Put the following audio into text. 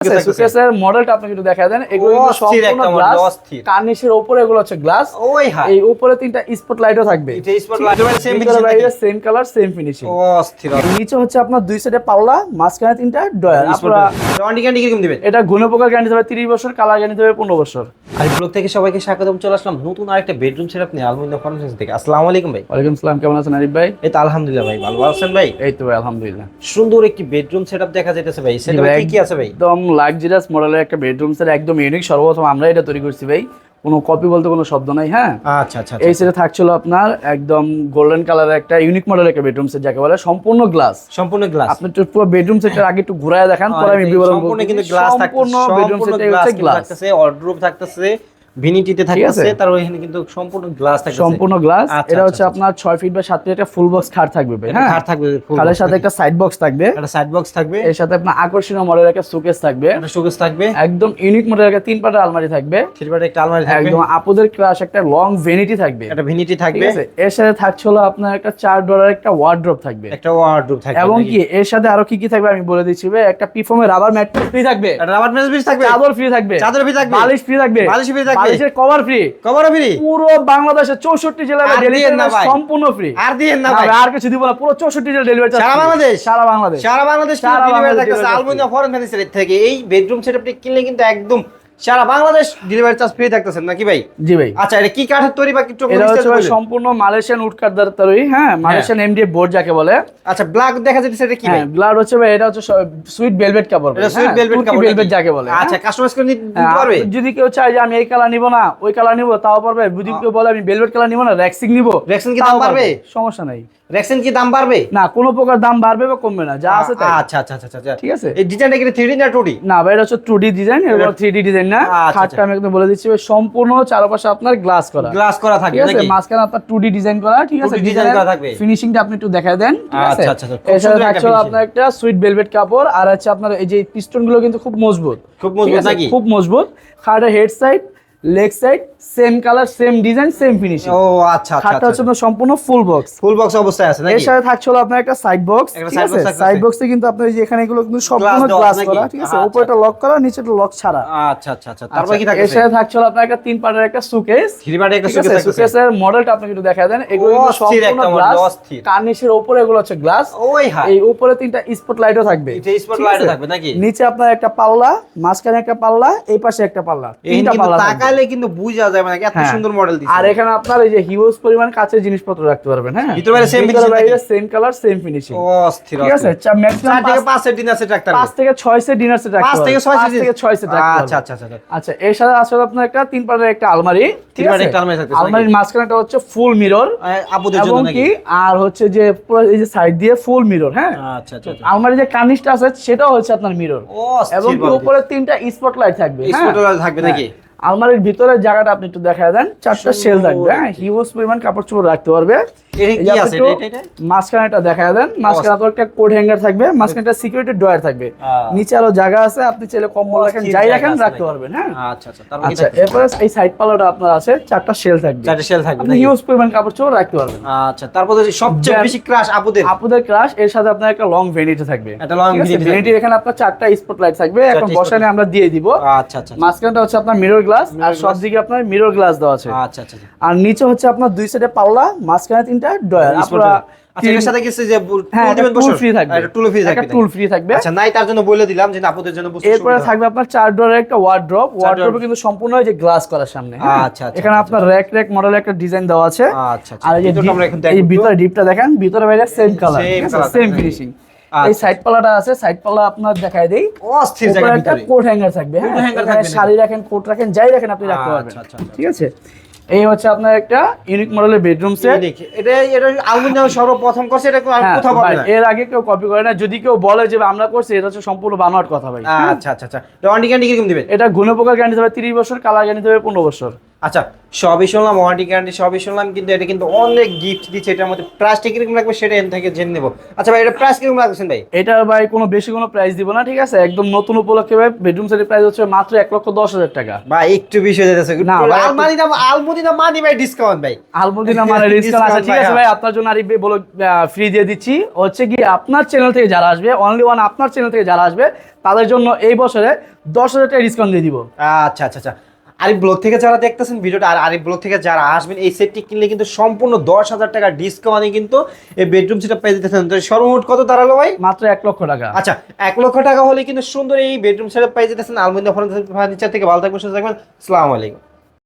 সুকেসের মডেলটা আপনি একটু দেখায় দেন। এগুলো কিন্তু সম্পূর্ণ গ্লাস, কার্নিশের উপরে এগুলো হচ্ছে গ্লাস। এই উপরে তিনটা স্পট লাইটও থাকবে, এটা spot light same same colour same finishing. অস্থির। নিচে হচ্ছে আপনার দুই সাইডে পাল্লা, মাঝখানে তিনটা ডয়ার। আপনারা ওয়ারেন্টি গ্যারান্টি কিরকম দিবেন? এটা গুণ প্রকার গ্যারান্টি দেবে 30 বছর, কালার গ্যারান্টি দেবে 15 বছর। আর ব্লগ থেকে সবাইকে স্বাগতম। চলে আসলাম নতুন আরেকটা বেডরুম সেটআপ নিয়ে আলমুনিয়া ফার্নিচার থেকে। আসসালামু আলাইকুম ভাই। ওয়ালাইকুম আসসালাম, কেমন আছেন আরিফ ভাই? এই তো আলহামদুলিল্লাহ ভাই, ভালো আছেন ভাই? এই তো ভাই আলহামদুলিল্লাহ। সুন্দর একটি বেডরুম সেটআপ দেখা যাইতেছে ভাই। সেটআপে কি কি আছে ভাই? একদম লাক্সারিয়াস মডেলের একটা বেডরুম সেট, একদম ইউনিক। সর্বপ্রথম আমরা এটা তৈরি করছি ভাই, কোনো কপি বলতে কোনো শব্দ নাই। হ্যাঁ আচ্ছা আচ্ছা। এই সেটে থাকছিল আপনার একদম গোল্ডেন কালারের একটা ইউনিক মডেলের একটা বেডরুম সেট, যাকে বলে সম্পূর্ণ গ্লাস। সম্পূর্ণ গ্লাস। আপনি একটু পুরো বেডরুম সেটটার আগে একটু ঘুরায় দেখান, পরে আমি বিবরণ বলবো। সম্পূর্ণ কিন্তু গ্লাস থাকছে, সম্পূর্ণ বেডরুম সেটে হচ্ছে গ্লাস থাকতেছে, ওয়ার্ডরোব থাকতেছে, ভিনিটিতে থাকতেছে, তার ওইখানে কিন্তু সম্পূর্ণ গ্লাস থাকতেছে। সম্পূর্ণ গ্লাস। এটা হচ্ছে আপনার 6 ফিট বাই 7 ফিট একটা ফুল বক্স খাট থাকবে ভাই। হ্যাঁ খাট থাকবে, খাটের সাথে একটা সাইড বক্স থাকবে, একটা সাইড বক্স থাকবে, এর সাথে আপনার আকর্ষণীয় মডেলের একটা শোকেস থাকবে, একটা শোকেস থাকবে, একদম ইউনিক মডেলের একটা 3 পাটের আলমারি থাকবে, 3 পাটের একটা আলমারি থাকবে, একদম আপুদের ক্লাস একটা লং ভ্যানিটি থাকবে, একটা ভ্যানিটি থাকবে। ঠিক আছে। এর সাথে থাকছে হলো আপনার একটা 4 ডলারের একটা ওয়ার্ড্রপ থাকবে, একটা ওয়ার্ডরোব থাকবে। এবং কি এর সাথে আরো কি কি থাকবে আমি বলে দিচ্ছি ভাই। একটা পিফর্মের রাবার ম্যাট ফ্রি থাকবে, একটা রাবার ম্যাট ফ্রি থাকবে, চাদর ফ্রি থাকবে, চাদর ফ্রি থাকবে, বালিশ ফ্রি থাকবে, বালিশ ফ্রি থাকবে, বালিশের কভার ফ্রি, কভার ফ্রি। পুরো বাংলাদেশের 64 জেলায় ডেলিভারি সম্পূর্ণ ফ্রি। আর দিয়েন না ভাই, আর কিছু দিব না, পুরো 64 জেলা ডেলিভারি চার্জ। সারা বাংলাদেশ, সারা বাংলাদেশ, সারা বাংলাদেশ ডেলিভারি থাকতেছে আলমুনিয়া ফার্নিচার থেকে। এই বেডরুম সেটআপটি কিনলে কিন্তু একদম সারা বাংলাদেশ ডেলিভারি চার্জ ফ্রি থাকতেছেন নাকি ভাই? জি ভাই। আচ্ছা, এটা কি কাঠের তৈরি বা একটু এটা হচ্ছে ভাই সম্পূর্ণ মালয়েশিয়ান উড কাঠ দ্বারা তৈরি। হ্যাঁ মালয়েশিয়ান এমডিএফ বোর্ড যাকে বলে। আচ্ছা, ব্ল্যাক দেখা যাচ্ছে, এটা কি ভাই? ব্লাড হচ্ছে ভাই, এটা হচ্ছে সুইট ভেলভেট কাপড়। এটা সুইট ভেলভেট কাপড়, ভেলভেট যাকে বলে। আচ্ছা, কাস্টমাইজ করে নিতে পারবে। যদি কেউ চায় যে আমি এই কালার নিব না ওই কালার নিব, তাও পারবে। যদি কেউ বলে আমি ভেলভেট কালার নিব না, রেক্সিং নিব, রেক্সিন কি দাম বাড়বে? সমস্যা নাই। রেক্সিন কি দাম বাড়বে? না, কোনো প্রকার দাম বাড়বে বা কমবে না, যা আছে তাই। আচ্ছা আচ্ছা আচ্ছা আচ্ছা, ঠিক আছে। এই ডিজাইনটা কি 3D না 2D? না ভাই, এটা হচ্ছে 2D ডিজাইন, এটা 3D ডিজাইন না। খাটটা আমি একদম বলে দিচ্ছি ভাই, সম্পূর্ণ চারপাশে আপনার গ্লাস করা, গ্লাস করা থাকবে নাকি? মাঝখানে আপনার 2D ডিজাইন করা। ঠিক আছে, ডিজাইন করা থাকবে। ফিনিশিংটা আপনি একটু দেখায় দেন। ঠিক আছে। আচ্ছা আচ্ছা, এর সাথে থাকছে আপনার একটা সুইট ভেলভেট কাপড়, আর হচ্ছে আপনার এই যে পিস্টন গুলো কিন্তু খুব মজবুত, খুব মজবুত নাকি? খুব মজবুত। খাটের head side leg side same colour same design same finishing. ও আচ্ছা আচ্ছা। খাটটা হচ্ছে আপনার সম্পূর্ণ ফুল বক্স, ফুল বক্স অবস্থায় আছে নাকি? এর সাথে থাকছে হলো আপনার একটা সাইড বক্স। ঠিক আছে, সাইড বক্সে কিন্তু আপনার এই যে এখানে এগুলো কিন্তু সম্পূর্ণ গ্লাস করা। ঠিক আছে, উপরেটা লক করা, নিচেটা লক ছাড়া। আচ্ছা আচ্ছা আচ্ছা। তারপর কি থাকে? এর সাথে থাকছে হলো আপনার একটা 3 পাটের একটা সুকেস। 3 পাটের একটা সুকেস আছে। সুকেসের মডেলটা আপনি একটু দেখায় দেন। এগুলো কিন্তু সম্পূর্ণ গ্লাস, কার্নিশের উপরে এগুলো হচ্ছে গ্লাস। ওই হ্যাঁ, এই উপরে তিনটা স্পট লাইটও থাকবে, এটা স্পট লাইট থাকবে নাকি? নিচে আপনার একটা পাল্লা, মাঝখানে একটা পাল্লা, এই পাশে একটা পাল্লা, তিনটা পাল্লা থাকবে। তাকালে কিন্তু বুঝা যায় মানে এত সুন্দর মডেল দিছে। আর এখানে আপনার এই যে হিউজ পরিমাণ কাচের জিনিসপত্র রাখতে পারবেন। হ্যাঁ, ভিতরে same same colour same finishing. ও অস্থির। ঠিক আছে, ম্যাক্সিমাম 4 থেকে 5 সেট ডিনার সেট রাখতে পারবেন, 5 থেকে 6 সেট ডিনার সেট রাখতে পারবেন, 5 থেকে 6 সেট রাখতে পারবেন। আচ্ছা আচ্ছা আচ্ছা আচ্ছা, এর সাথে আসলে আপনার একটা 3 পাটের একটা আলমারি। ঠিক আছে, একটা আলমারি থাকবে, আলমারির মাঝখানেটা হচ্ছে ফুল মিরর আপুদের জন্য নাকি? আর হচ্ছে যে পুরো এই যে সাইড দিয়ে ফুল মিরর। হ্যাঁ আচ্ছা আচ্ছা। আলমারির যে কার্নিশটা আছে সেটাও হচ্ছে আপনার মিরর, এবং উপরে 3টা স্পট লাইট থাকবে। স্পট লাইট থাকবে নাকি? আলমারির ভিতরের জায়গাটা আপনি একটু দেখায় দেন, 4টা শেল থাকবে। হ্যাঁ, হিউজ পরিমাণ কাপড় চোপড় রাখতে পারবে। মাঝখানে একটা দেখায় দেন, মাঝখানে তো একটা কোট হ্যাঙ্গার থাকবে, মাঝখানে একটা সিকিউরিটি ড্রয়ার থাকবে, নিচে আরো জায়গা আছে, আপনি চাইলে কম্বল রাখেন, যাই রাখেন রাখতে পারবেন। হ্যাঁ আচ্ছা আচ্ছা। আচ্ছা, এরপরে এই সাইড পাল্লাটা আপনার আছে, 4টা শেল থাকবে, 4টা শেল থাকবে, আপনি হিউজ পরিমাণ কাপড় চোপড় রাখতে পারবেন। আচ্ছা, তারপর সবচেয়ে বেশি ক্রাশ আপুদের ক্রাশ, এর সাথে আপনার একটা লং ভ্যানিটি থাকবে। একটা লং ভ্যানিটি এখানে আপনার 4টা স্পট লাইট থাকবে, এখন বসানে আমরা দিয়ে দিব। আচ্ছা আচ্ছা। মাঝখানটা হচ্ছে আপনার মিরর গ্লাস, আর সব দিকে আপনার মিরর গ্লাস দেওয়া আছে। আচ্ছা আচ্ছা। আর নিচে হচ্ছে আপনার দুই সাইডে পাল্লা, মাঝখানে 3টা ডয়ার। আপনারা এর সাথে কি যে টুল ফ্রি থাকবে, একটা টুল ফ্রি থাকবে, একটা টুল ফ্রি থাকবে। আচ্ছা, নাই তার জন্য বলে দিলাম যে আপুদের জন্য বুঝতে। এরপরে থাকবে আপনার 4 ডোরের একটা ওয়ার্ড্রপ, ওয়ার্ড্রপে কিন্তু সম্পূর্ণ এই যে গ্লাস করা সামনে। আচ্ছা আচ্ছা। এখানে আপনার র‍্যাক মডেলের একটা ডিজাইন দেওয়া আছে। আচ্ছা আচ্ছা। আর এই ভিতরে ডিপটা দেখেন, ভিতরে বাইরে সেম কালার, সেম ফিনিশিং। এই সাইড পাল্লাটা আছে, সাইড পাল্লা আপনার দেখায় দেই, অস্থির জায়গা ভিতরে একটা কোট হ্যাঙ্গার থাকবে। হ্যাঁ, শাড়ি রাখেন, কোট রাখেন, যাই রাখেন আপনি রাখতে পারবেন। ঠিক আছে, এই হচ্ছে আপনার একটা ইউনিক মডেলের বেডরুম সেট। এটা আলমুনিয়াম সর্বপ্রথম করছে, এটা কোথাও পাবে না, এর আগে কেউ কপি করে না। যদি কেউ বলে যে আমরা করছি, এটা হচ্ছে সম্পূর্ণ বানোয়াট কথা ভাই। আচ্ছা আচ্ছা আচ্ছা। ওয়ারেন্টি গ্যারান্টি কিরকম দিবেন? এটা গুণ প্রকার গ্যারান্টি দেবে 30 বছর, কালার গ্যারান্টি দেবে 15 বছর। আচ্ছা, সবই শুনলাম ওয়ারেন্টি গ্যারান্টি, সবই শুনলাম, কিন্তু এটা কিন্তু অনেক গিফট দিচ্ছে, এটার মধ্যে প্রাইসটা কিরকম লাগবে সেটা এখান থেকে জেনে নেবো। আচ্ছা ভাই, এটা প্রাইস কিরকম রাখছেন ভাই? এটার ভাই কোনো বেশি কোনো প্রাইস দিব না, ঠিক আছে? একদম নতুন উপলক্ষে ভাই বেডরুম সেটের প্রাইস হচ্ছে মাত্র 1,10,000 টাকা। ভাই একটু বেশি হয়ে যাচ্ছে না ভাই, আলমদিনা মানি ভাই ডিসকাউন্ট ভাই। আলমদিনা মানে ডিসকাউন্ট আছে, ঠিক আছে ভাই? আপনার জন্য আরিফ ভাই বলে ফ্রি দিয়ে দিচ্ছি। হচ্ছে কি আপনার চ্যানেল থেকে যারা আসবে, অনলি ওয়ান আপনার চ্যানেল থেকে যারা আসবে তাদের জন্য এই বছরে 10,000 টাকা ডিসকাউন্ট দিয়ে দিব। আচ্ছা আচ্ছা আচ্ছা, আরিফ ব্লগ থেকে যারা দেখতেছেন ভিডিওটা, আর আরিফ ব্লগ থেকে যারা আসবেন, এই সেটটি কিনলে কিন্তু সম্পূর্ণ 10,000 টাকা ডিসকাউন্টে কিন্তু এই বেডরুম সেটটা পেয়ে যেতেছেন। তো সর্বমোট কত দাঁড়ালো ভাই? মাত্র 1,00,000 টাকা। আচ্ছা, 1,00,000 টাকা হলে কিন্তু সুন্দর এই বেডরুম সেটটা পেয়ে যেতেছেন আলমদিনা ফার্নিচার থেকে। ভালো থাকবেন, সুস্থ থাকবেন, আসসালামু আলাইকুম।